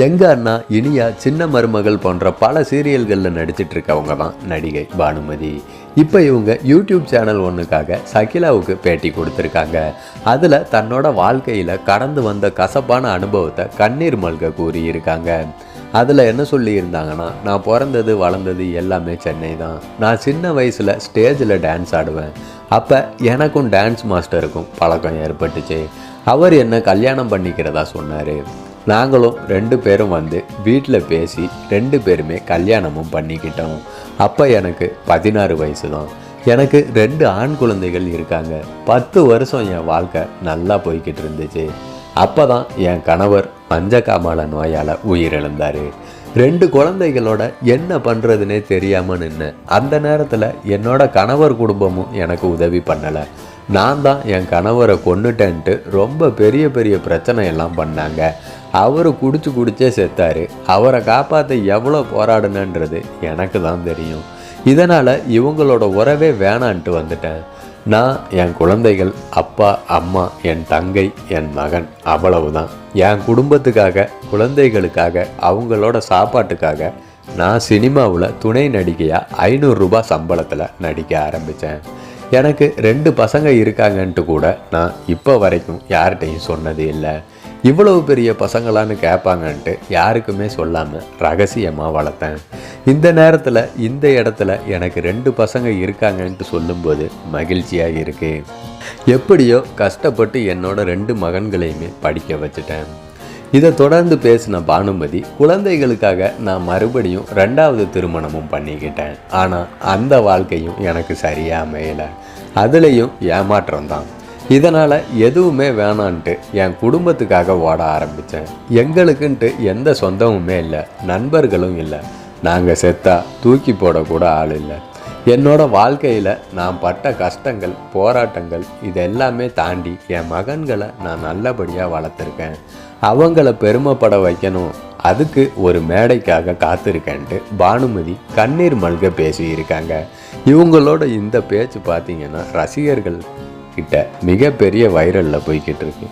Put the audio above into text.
எங்க அண்ணா இனியா, சின்ன மருமகள் போன்ற பல சீரியல்களில் நடிச்சிட்டு இருக்கவங்க தான் நடிகை பானுமதி. இப்போ இவங்க யூடியூப் சேனல் ஒன்றுக்காக சகிலாவுக்கு பேட்டி கொடுத்துருக்காங்க. அதில் தன்னோட வாழ்க்கையில் கடந்து வந்த கசப்பான அனுபவத்தை கண்ணீர் மல்க கூறியிருக்காங்க. அதில் என்ன சொல்லியிருந்தாங்கன்னா, நான் பிறந்தது வளர்ந்தது எல்லாமே சென்னை தான். நான் சின்ன வயசில் ஸ்டேஜில் டான்ஸ் ஆடுவேன். அப்போ எனக்கும் டான்ஸ் மாஸ்டருக்கும் பழக்கம் ஏற்பட்டுச்சு. அவர் என்ன கல்யாணம் பண்ணிக்கிறதா சொன்னார். நாங்களும் 2 பேரும் வந்து வீட்டில் பேசி 2 பேருமே கல்யாணமும் பண்ணிக்கிட்டோம். அப்போ எனக்கு 16 வயசு தான். எனக்கு 2 ஆண் குழந்தைகள் இருக்காங்க. 10 வருஷம் என் வாழ்க்கை நல்லா போய்கிட்டு இருந்துச்சு. அப்போ தான் என் கணவர் பஞ்சகாமால நோயால் உயிரிழந்தார். 2 குழந்தைகளோட என்ன பண்ணுறதுனே தெரியாமல் நின்று அந்த நேரத்தில் என்னோட கணவர் குடும்பமும் எனக்கு உதவி பண்ணலை. நான் தான் என் கணவரை கொன்னுட்டேன்ட்டு ரொம்ப பெரிய பெரிய பிரச்சனை எல்லாம் பண்ணாங்க. அவர் குடிச்சே செத்தார். அவரை காப்பாற்ற எவ்வளோ போராடுனன்றது எனக்கு தான் தெரியும். இதனால் இவங்களோட உறவே வேணான்ட்டு வந்துட்டேன். நான், என் குழந்தைகள், அப்பா அம்மா, என் தங்கை, என் மகன், அவ்வளவுதான். என் குடும்பத்துக்காக, குழந்தைகளுக்காக, அவங்களோட சாப்பாட்டுக்காக நான் சினிமாவில் துணை நடிகையாக 500 ரூபாய் சம்பளத்தில் நடிக்க ஆரம்பித்தேன். எனக்கு 2 பசங்க இருக்காங்கன்ட்டு கூட நான் இப்போ வரைக்கும் யார்கிட்டையும் சொன்னது இல்லை. இவ்வளவு பெரிய பசங்களான்னு கேட்பாங்கன்ட்டு யாருக்குமே சொல்லாமல் ரகசியமாக வளர்த்தேன். இந்த நேரத்தில் இந்த இடத்துல எனக்கு 2 பசங்க இருக்காங்கன்ட்டு சொல்லும்போது மகிழ்ச்சியாக இருக்கு. எப்படியோ கஷ்டப்பட்டு என்னோட 2 மகன்களையுமே படிக்க வச்சுட்டேன். இதை தொடர்ந்து பேசின பானுமதி, குழந்தைகளுக்காக நான் மறுபடியும் 2வது திருமணமும் பண்ணிக்கிட்டேன். ஆனால் அந்த வாழ்க்கையும் எனக்கு சரியாக அமையலை. அதுலேயும் ஏமாற்றம் தான். இதனால் எதுவுமே வேணான்ட்டு என் குடும்பத்துக்காக ஓட ஆரம்பித்தேன். எங்களுக்குன்ட்டு எந்த சொந்தமுமே இல்லை, நண்பர்களும் இல்லை. நாங்கள் செத்தா தூக்கி போடக்கூட ஆள் இல்லை. என்னோட வாழ்க்கையில் நான் பட்ட கஷ்டங்கள், போராட்டங்கள் இதெல்லாமே தாண்டி என் மகன்களை நான் நல்லபடியாக வளர்த்துருக்கேன். அவங்கள பெருமைப்பட வைக்கணும், அதுக்கு ஒரு மேடைக்காக காத்திருக்கேன்ட்டு பானுமதி கண்ணீர் மல்க பேசியிருக்காங்க. இவங்களோட இந்த பேச்சு பார்த்தீங்கன்னா ரசிகர்கள் கிட்ட மிகப்பெரிய வைரலில் போய்கிட்டு இருக்கு.